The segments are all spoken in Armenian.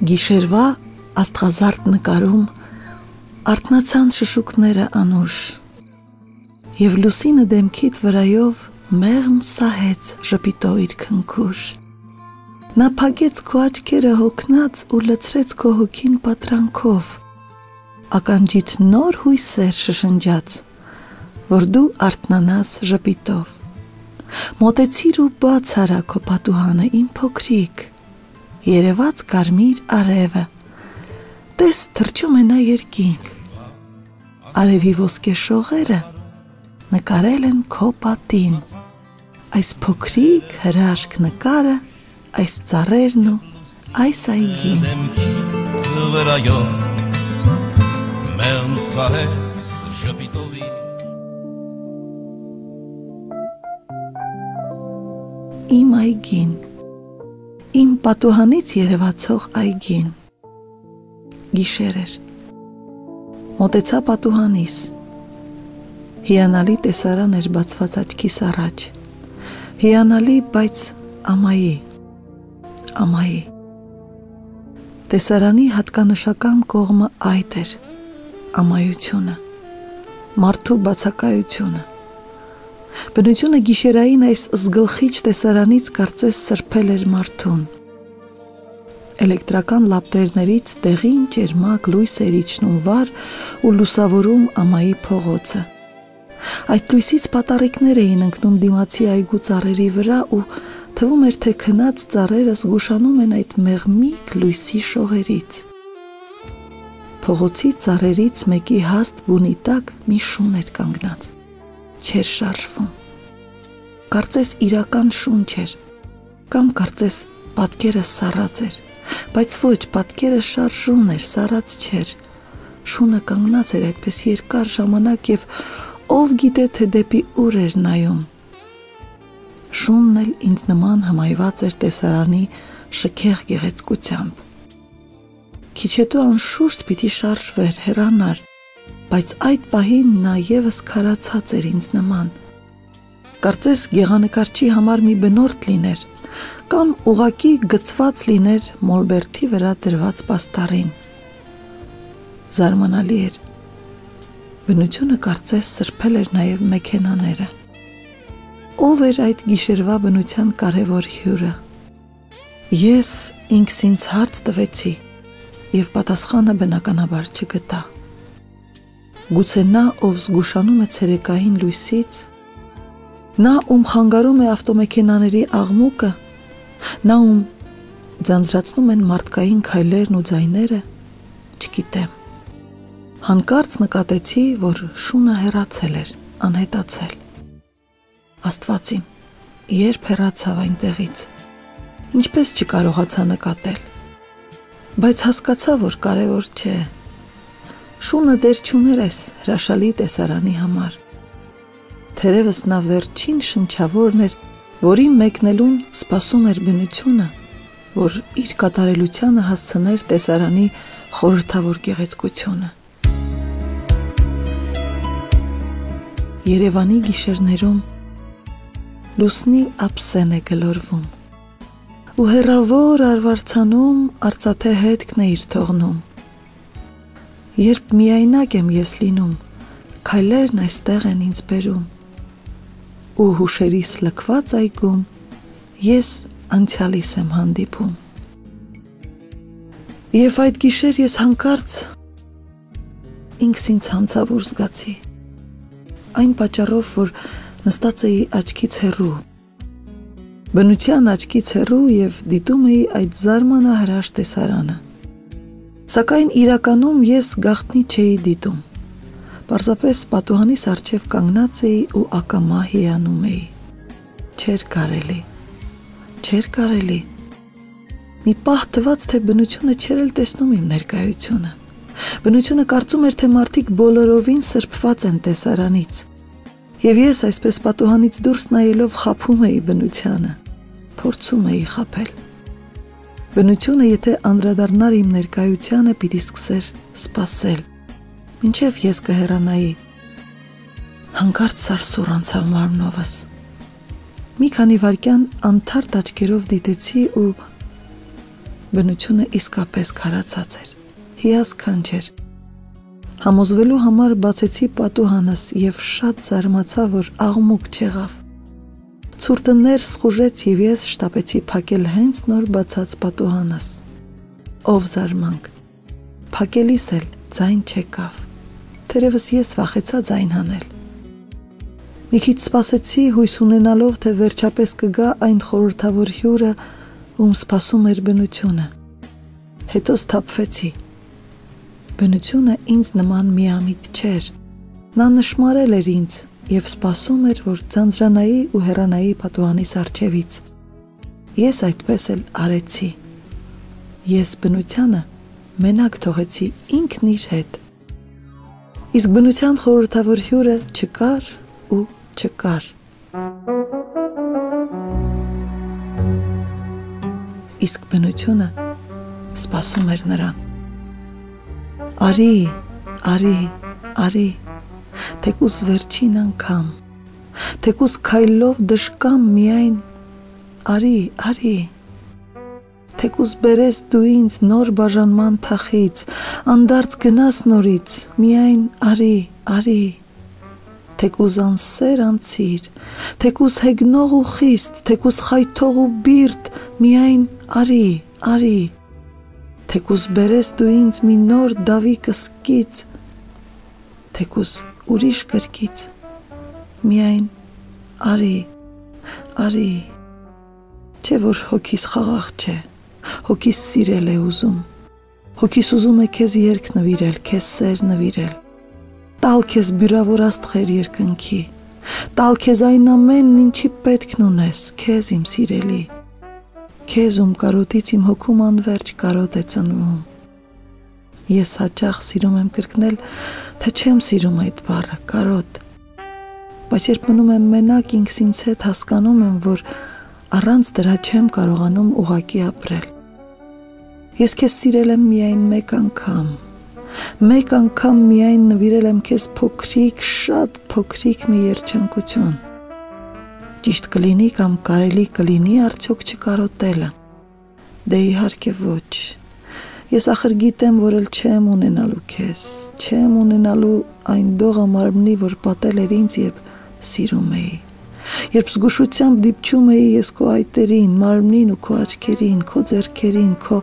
Գիշերվա աստղազարդ նկարում արթնացան շշուկները անուշ, և լուսինը դեմքիդ վրայով մեղմ սահեց ժպիտով իր քնքուշ։ Նա փակեց քո աչքերը հոգնած ու լցրեց քո հոգին պատրանքով, ականջիդ նոր հույսեր շշնջաց, որ դու արթնանաս ժպիտով։ Մոտեցիր ու բաց արա քո պատուհանը, իմ փոքրիկ, երևաց կարմիր արևը, տես թռչում է նա երկինք, արևի ոսկե շողերը նկարել են քո պատին, այս փոքրիկ հրաշք նկարը, այս ծառերն ու այս այգին։ Իմ այգին, իմ պատուհանից երևացող այգին։ Գիշեր էր, մոտեցա պատուհանիս, հիանալի տեսարան էր բացված աչքիս առաջ, հիանալի, բայց ամայի։ Տեսարանի հատկանշական կողմը այդ էր, ամայությունը, մարդու բացակայությունը։ Բնությունը գիշերային այս զգլխիչ տեսարանից կարծես սրբել էր մարդուն։ Էլեկտրական լապտերներից դեղին ճերմակ լույս էր իջնում վար ու լուսավորում ամայի փողոցը։ Այդ լույսից պատառիկներ էին ընկնում դիմացի այգու ծառերի վրա ու թվում էր, թե քնած ծառերը զգուշանում են այդ մեղմիկ լույսի շողերից։ Փողոցի ծառերից մեկի հաստ բունի տակ մի շուն էր կանգնած, չէր շարժվում, կարծես իրական շուն չէր, կամ կարծես պատկերը սառած էր, բայց ոչ, պատկերը շարժուն էր, սառած չէր, շունը կանգնած էր այդպես երկար ժամանակ և ով գիտե, թե դեպի ուր էր նայում։ Շունն էլ ինձ նման հմայված էր տեսարանի շքեղ գեղեցկությամբ։ Քիչ հետո անշուշտ պիտի շարժվեր, հեռանար, բայց այդ պահին նա ևս քարացած էր ինձ նման, կարծես գեղանկարչի համար մի բնորդ լիներ, կամ ուղղակի գծված լիներ մոլբերթի վրա դրված պաստառին։ Զարմանալի էր, բնությունը կարծես սրբել էր նաև մեքենաները։ Ով էր այդ գիշերվա բնության կարևոր հյուրը։ Ես ինքս ինձ հարց տվեցի և պատասխանը բնականաբար չգտա։ Գուցե նա, ով զգուշանում է ցերեկային լույսից, նա, ում խանգարում է ավտոմեքենաների աղմուկը, նա, ում ձանձրացնում են մարդկային քայլերն ու ձայները, չգիտեմ։ Հանկարծ նկատեցի, որ շունը հեռացել էր, անհետացել։ Աստված իմ, երբ հեռացավ այնտեղից, ինչպես չկարողացա նկատել, բայց հասկացա, որ կարևոր չէ։ Շունը դեր չուներ այս հրաշալի տեսարանի համար։ Թերևս նա վերջին շնչավորն էր, որի մեկնելուն սպասում էր բնությունը, որ իր կատարելությանը հասցներ տեսարանի խորհրդավոր գեղեցկությունը։ Երևանի գիշերներում լուսնի ափսեն է գլորվում ու հեռավոր արվարձանում արծաթե հետքն է իր թողնում։ Երբ միայնակ եմ ես լինում, քայլերն այստեղ են ինձ բերում ու հուշերիս լքված այգում ես անցյալիս եմ հանդիպում։ Եվ այդ գիշեր ես հանկարծ ինքս ինձ հանցավոր զգացի, այն պատճառով, որ նստած էի աչքից հեռու, բնության աչքից հեռու և դիտում էի այդ զարմանահրաշ տեսարանը։ Սակայն իրականում ես գաղտնի չէի դիտում, պարզապես պատուհանիս առջև կանգնած էի ու ակամա հիանում էի։ Չէր կարելի։ Մի պահ թվաց, թե բնությունը չէր էլ տեսնում իմ ներկայությունը։ Բնությունը կարծում էր, թե մարդիկ բոլորովին սրբված են տեսարանից։ Եվ ես այսպես պատուհանից դուրս նայելով խաբում էի բնությանը, փորձում էի խաբել։ Բնությունը, եթե անդրադառնար իմ ներկայությանը, պիտի սկսեր սպասել, մինչև ես կհեռանայի։ Հանկարծ սարսուռ անցավ մարմնովս։ Մի քանի վայրկյան անթարթ աչքերով դիտեցի ու բնությունը իսկապես քարացած էր, հիասքանչ էր։ Համոզվելու համար բացեցի պատուհանս և շատ զարմացա, որ աղմուկ չեղավ։ Ցուրտը ներս խուժեց և ես շտապեցի փակել հենց նոր բացած պատուհանս։ Ով զարմանք, փակելիս էլ ձայն չեկավ, թերևս ես վախեցա ձայն հանել։ Մի քիչ սպասեցի, հույս ունենալով, թե վերջապես կգա այն խորհրդավոր հյուրը, ում սպասում էր բնությունը։ Հետո սթափվեցի։ Բնությունը ինձ նման միամիտ չէր։ Նա նշմարել էր ինձ և սպասում էր, որ ձանձրանայի ու հեռանայի պատուհանիս առջևից։ Ես այդպես էլ արեցի։ Ես բնությանը մենակ թողեցի ինքն իր հետ։ Իսկ բնության խորհրդավոր հյուրը չկար ու չկար։ Իսկ բնությունը սպասում էր նրան։ Արի, արի, արի, թեկուզ վերջին անգամ, թեկուզ քայլով դժկամ միայն, արի, արի, թեկուզ բերես դու ինձ նոր բաժանման թախից, անդարձ գնաս նորից, միայն արի, արի, թեկուզ անսեր անցիր, թեկուզ հեգնող ու խիստ, թեկուզ խայթող ու բիրտ, միայն արի, արի, թեկուզ բերես դու ինձ մի նոր դավի կսկից, թեկուզ ուրիշ կրկից, միայն արի, արի, չէ որ հոգիս խաղաղ չէ, հոգիս սիրել է ուզում, հոգիս ուզում է քեզ երկ նվիրել, քեզ սեր նվիրել, տալ քեզ բյուրավոր աստղեր երկնքի, տալ քեզ այն ամենն ինչի պետքն ունես, քեզ իմ սիրելի, քեզ ում կարոտից իմ հոգում անվերջ կարոտ է ծնվում։ Ես հաճախ սիրում եմ կրկնել, թե չեմ սիրում այդ բառը, կարոտ, բայց երբ մնում եմ մենակ ինքս ինձ հետ հասկանում եմ, որ առանց դրա չեմ կարողանում ուղղակի ապրել։ Ես քեզ սիրել եմ միայն մեկ անգամ միայն նվիրել եմ քեզ փոքրիկ, շատ փոքրիկ մի երջանկություն։ Ճիշտ կլինի կամ կարելի կլինի արդյոք չկարոտելը։ Դե իհարկե ոչ։ Ես ախր գիտեմ, որ էլ չեմ ունենալու քեզ, չեմ ունենալու այն դողը մարմնի, որ պատել էր ինձ, երբ սիրում էի։ Երբ զգուշությամբ դիպչում էի ես քո այտերին, մարմնին ու քո աչքերին, քո ձեռքերին, քո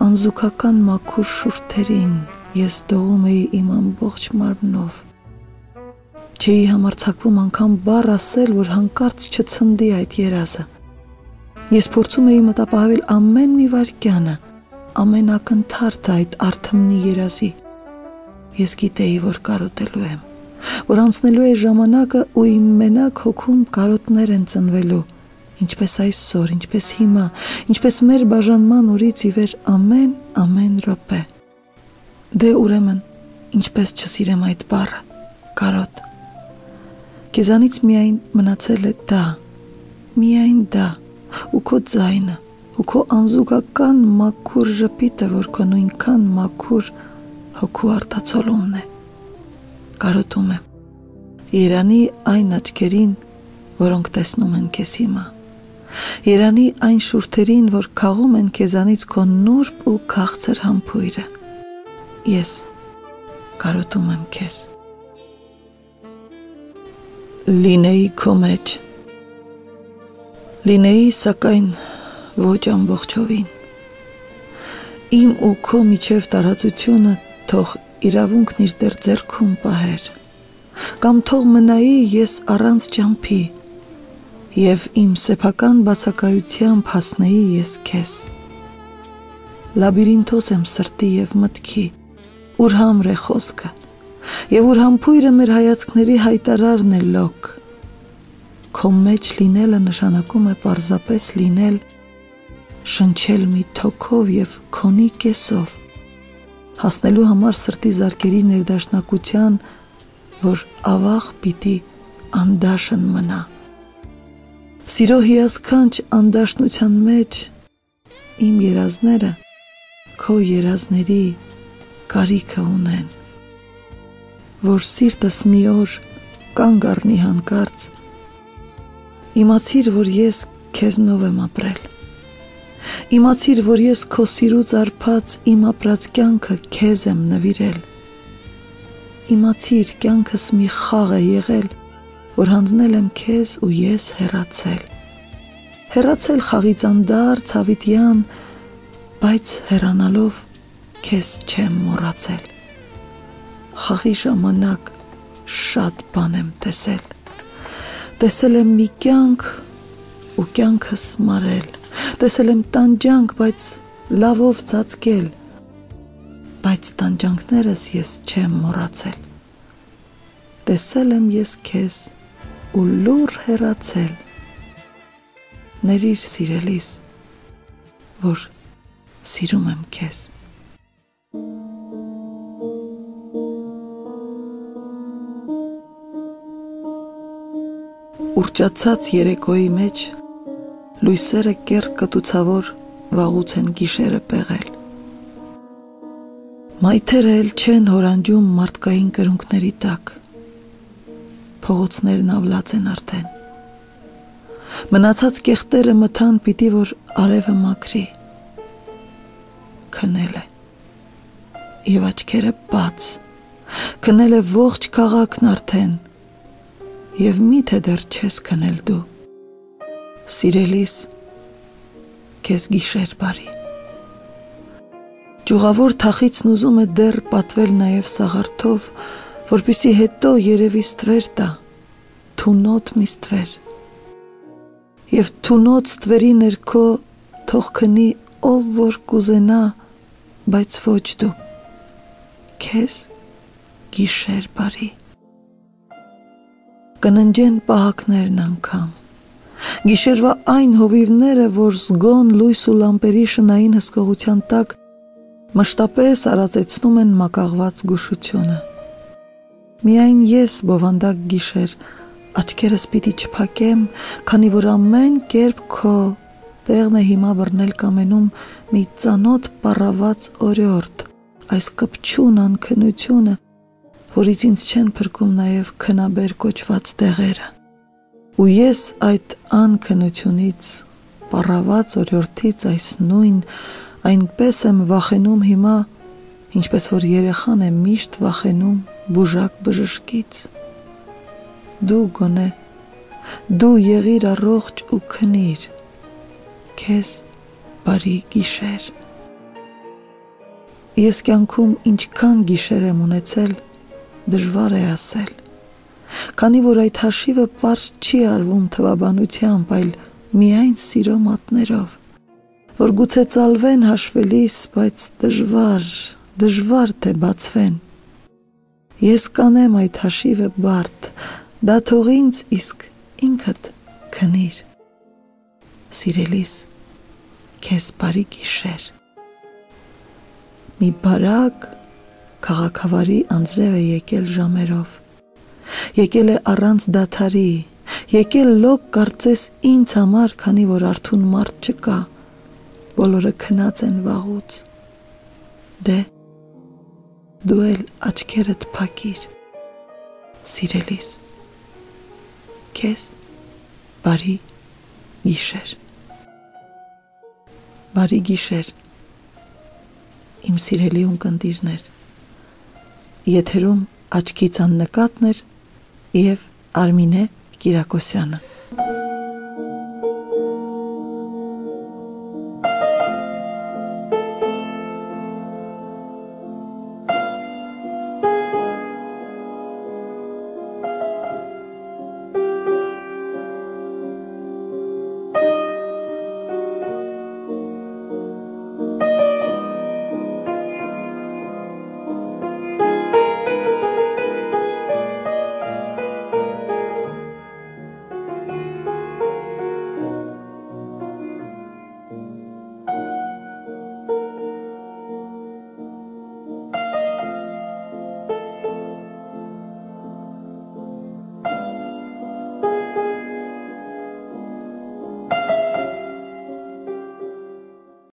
անզուգական մաքուր շուրթերին, ես դողում էի իմ ամբողջ մարմնով։ Չէի համարձակվում անգամ բառ ասել, որ հանկարծ չցնդի այդ երազը։ Ես փորձում էի մտապահավել ամեն մի վայրկյանը, ամեն ակնթարթը այդ արթմնի երազի։ Ես գիտեի, որ կարոտելու եմ, որ անցնելու է ժամանակը ու իմ մենակ հոգում կարոտներ են ծնվելու, ինչպես այսօր, ինչպես հիմա, ինչպես մեր բաժանման օրից ի վեր ամեն րոպե։ Դե ուրեմն, ինչպես չսիրեմ այդ բառը, կարոտ։ Քեզանից միայն մնացել է դա, միայն դա, ու քո ձայնը, ու քո անզուգական մաքուր ժպիտը, որ քո նույնքան մաքուր հոգու արտացոլումն է։ Կարոտում եմ, երանի այն աչքերին, որոնք տեսնում են քեզ հիմա, երանի այն շուրթերին, որ քաղում են քեզանից քո նուրբ ու քաղցր համբույրը։ Ես կարոտում եմ քեզ։ Լինեի քո մեջ, լինեի, սակայն ոչ ամբողջովին։ Իմ ու քո միջև տարածությունը թող իրավունքն իր դեռ ձեռքում պահեր, կամ թող մնայի ես առանց ջամփի, և իմ սեփական բացակայությամբ հասնեի ես քեզ։ Լաբիրինթոս եմ սրտի և մտքի, ուր համր է խոսքը, և ուր համբույրը մեր հայացքների հայտարարն է լոկ։ Քո մեջ լինելը նշանակում է պարզապես լինել, շնչել մի թոքով և քոնի կեսով, հասնելու համար սրտի զարկերի ներդաշնակության, որ ավաղ պիտի անդաշն մնա։ Սիրո հիասքանչ անդաշնության մեջ իմ երազները քո երազների կարիքը ունեն, որ սիրտս մի օր կանգ առնի հանկարծ, իմացիր, որ ես քեզնով եմ ապրել, Իմացիր, որ ես քո սիրուց արփած իմ ապրած կյանքը քեզ եմ նվիրել։ Իմացիր, կյանքս մի խաղ է եղել, որ հանձնել եմ քեզ ու ես հեռացել։ Հեռացել խաղից անդարձ հավիտյան, բայց հեռանալով քեզ չեմ մոռացել։ Խաղի ժամանակ շատ բան եմ տեսել։ Տեսել եմ մի կյանք ու կյանքս մարել։ Տեսել եմ տանջանք, բայց լավով ծածկել, բայց տանջանքներս ես չեմ մոռացել։ Տեսել եմ ես քեզ ու լուռ հեռացել։ Ներիր սիրելիս, որ սիրում եմ քեզ։ Ուռճացած երեկոյի մեջ լույսերը կեռ կտուցավոր վաղուց են գիշերը պեղել։ Մայթերը էլ չեն հորանջում մարդկային կրունկների տակ։ Փողոցներն ավլած են արդեն։ Մնացած կեղտերը մթան պիտի, որ արևը մաքրի։ Քնել է և աչքերը բաց, քնել է ողջ քաղաքն արդեն, և միթե դեռ չես քնել դու։ Սիրելիս, քեզ գիշեր բարի։ Ճյուղավոր թախիցն ուզում է դեռ պատվել նաև սաղարթով, որպեսզի հետո երևի ստվեր տա, թունոտ մի ստվեր։ Եվ թունոտ ստվերի ներքո թող քնի ով որ կուզենա, բայց ոչ դու։ Քեզ գիշեր բարի։ Կննջեն պահակներն անգամ։ Գիշերվա այն հովիվները, որ զգոն լույս ու լամպերի շնային հսկողության տակ մշտապես արածեցնում են մակաղված գուշությունը։ Միայն ես բովանդակ գիշեր աչքերս պիտի չփակեմ, քանի որ ամեն կերպ քո տեղն է հիմա բռնել կամենում մի ծանոթ պառաված օրորդ, այս կպչուն անքնությունը, որից ինձ չեն փրկում նաև քնաբեր կոչված տեղերը։ Ու ես այդ անքնությունից, պառաված օրորդից այս նույն, այնպես եմ վախենում հիմա, ինչպես որ երեխան է միշտ վախենում բուժակ բժշկից։ Դու գոնե, դու եղիր առողջ ու քնիր, քեզ բարի գիշեր։ Ես կյանքում ինչքան գիշեր եմ ունեցել, դժվար է ասել, քանի որ այդ հաշիվը պարզ չի արվում թվաբանությամբ, այլ միայն սիրո մատներով, որ գուցե ծալվեն հաշվելիս, բայց դժվար թե բացվեն։ Ես կանեմ այդ հաշիվը բարդ, դա թող ինձ իսկ ինքդ քնիր։ Սիրելիս, քեզ բարի գիշեր։ Մի բարակ քաղաքավարի անձրև է եկել ժամերով, եկել է առանց դադարի, եկել լոկ կարծես ինձ համար, քանի որ արթուն մարդ չկա, բոլորը քնած են վաղուց։ Դե, դու էլ աչքերդ փակիր, սիրելիս, քեզ բարի գիշեր։ Բարի գիշեր, իմ սիրելի ունկնդիրներ, եթերում աչքից աննկատն էր և Արմինե Կիրակոսյանը։